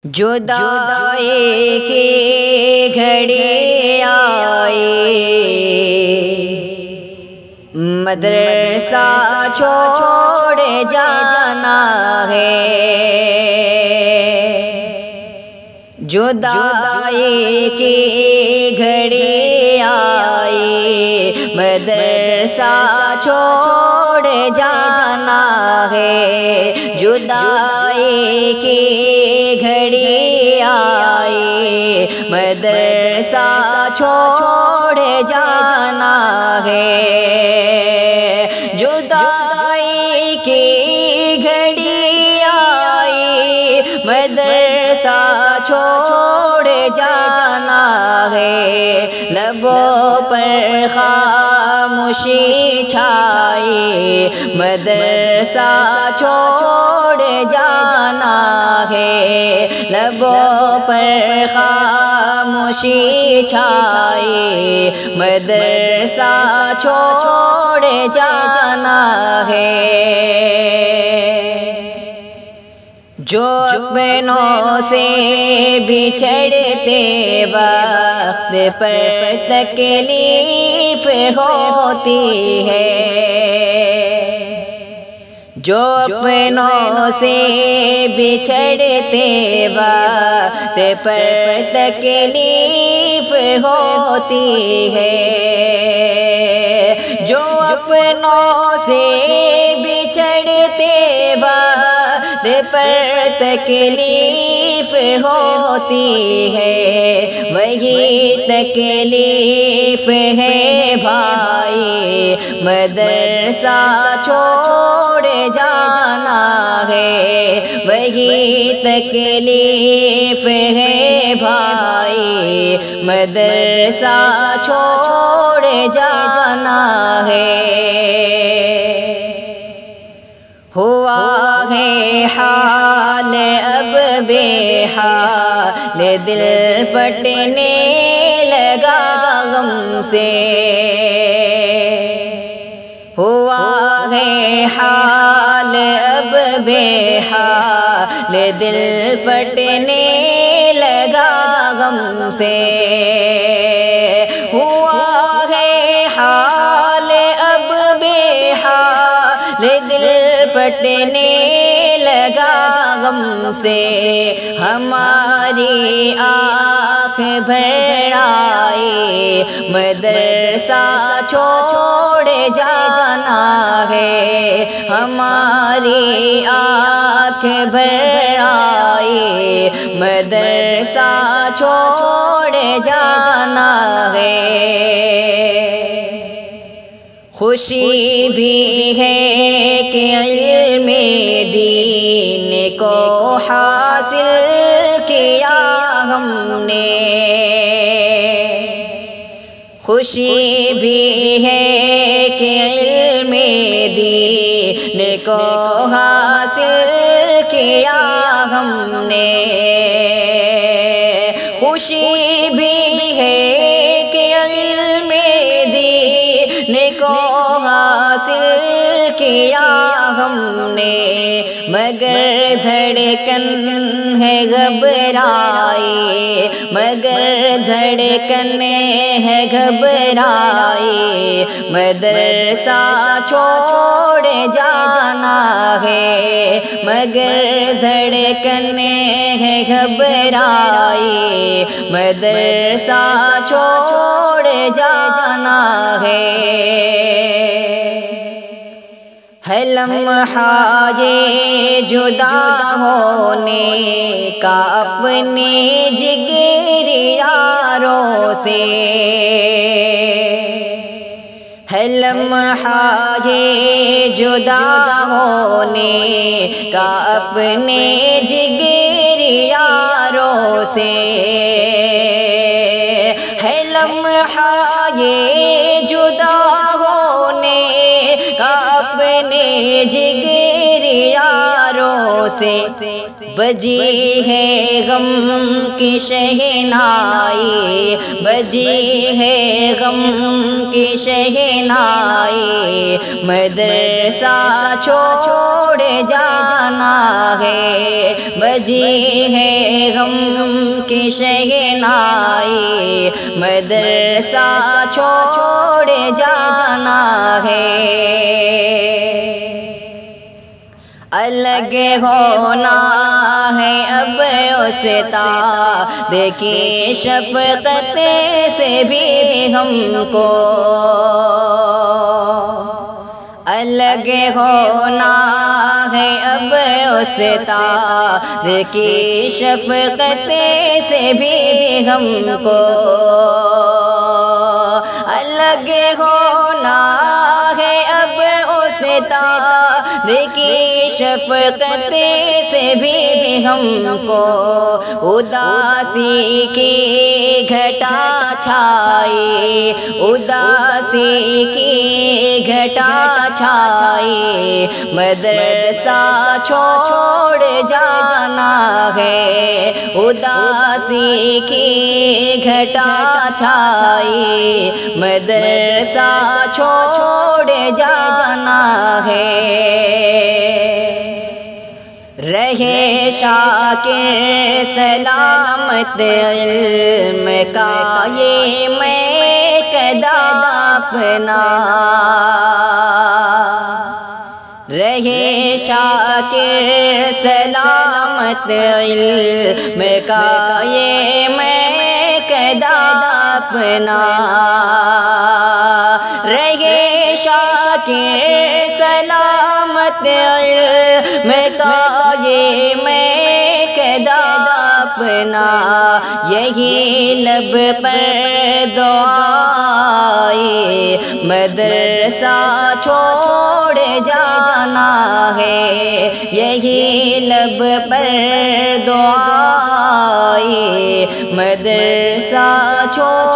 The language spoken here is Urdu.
جدائی کی گھڑی آئی، مدرسہ چھوڑ جانا ہے۔ جدائی کی گھڑی آئی، مدرسہ چھوڑ جانا ہے۔ جدائی کی گھڑی آئی، مدرسہ چھوڑ جانا ہے۔ جدائی کی گھڑی آئی، مدرسہ چھوڑ جانا ہے۔ لبوں پر خاموشی چھائی، مدرسہ چھوڑ جانا ہے۔ لبوں پر خاموشی چھائی، مدرسہ چھوڑ جانا ہے۔ جو اپنوں سے بچھڑتے وقت پر تکلیف ہوتی ہے، جو اپنوں سے بچھڑتے وقت پر تکلیف ہوتی ہے، جو اپنوں سے بچھڑتے وقت پر تکلیف ہوتی ہے، وہی تکلیف ہے بھائی، مدرسہ چھوڑ جانا ہے۔ وہی تکلیف ہے بھائی، مدرسہ چھوڑ جانا ہے۔ ہوا ہے حال اب بے حال، دل پھٹنے لگا غم سے۔ ہوا ہے حال اب بے حال، دل پھٹنے لگا غم سے۔ ہوا ہے حال اب بے حال، دل پھٹنے لگا غم سے۔ ہماری آنکھ بھر آئی، مدرسہ چھوڑ جانا ہے۔ ہماری آنکھ بھر آئی، مدرسہ چھوڑ جانا ہے۔ خوشی بھی ہے کہ علم دین کو حاصل کیا ہم نے، خوشی بھی ہے کہ علم دین کو حاصل کیا ہم نے، خوشی بھی ہے کہ علم دین کو حاصل کیا ہم نے، مگر دھڑکن ہے گھبرائی، مگر دھڑکن ہے گھبرائی، مدرسہ چھوڑ جانا ہے۔ مگر دھڑکن ہے گھبرائی، مدرسہ چھوڑ جانا ہے۔ ہے لمحہ یہ جدا ہونے کا اپنے جگری یاروں سے، ہے لمحہ یہ جدا ہونے کا اپنے جگری یاروں سے، ہے لمحہ یہ جدا ہونے کا اپنے جگری یاروں سے۔ بجی ہے غم کی شہنائی، بجی ہے غم کی شہنائی، مدرسہ چھوڑ جانا جانا ہے، بجی ہے غم کی شہنائی، مدرسہ چھوڑ جانا ہے۔ الگ ہونا ہے اب استاد کی شفقت سے بھی ہم کو، الگ ہونا ہے اب استاد کی شفقت سے بھی ہم کو، الگ ہونا ہے اب استاد کی شفقت سے بھی ہم کو، اداسی کی گھٹا چھائی، اداسی کی گھٹا چھائی، مدرسہ چھوڑ جانا ہے، اداسی کی گھٹا چھائی، مدرسہ چھوڑ جانا ہے۔ رہے شاکر سلامت علم کا یہ میکدہ اپنا، رہے شاکر سلامت علم کا یہ میکدہ اپنا، رہے شاکر سلامت علم کا یہ میکدہ اپنا، یہی لب پر دعائے مدرسہ چھوڑ جانا ہے، یہی لب پر دعائے مدرسہ چھوڑ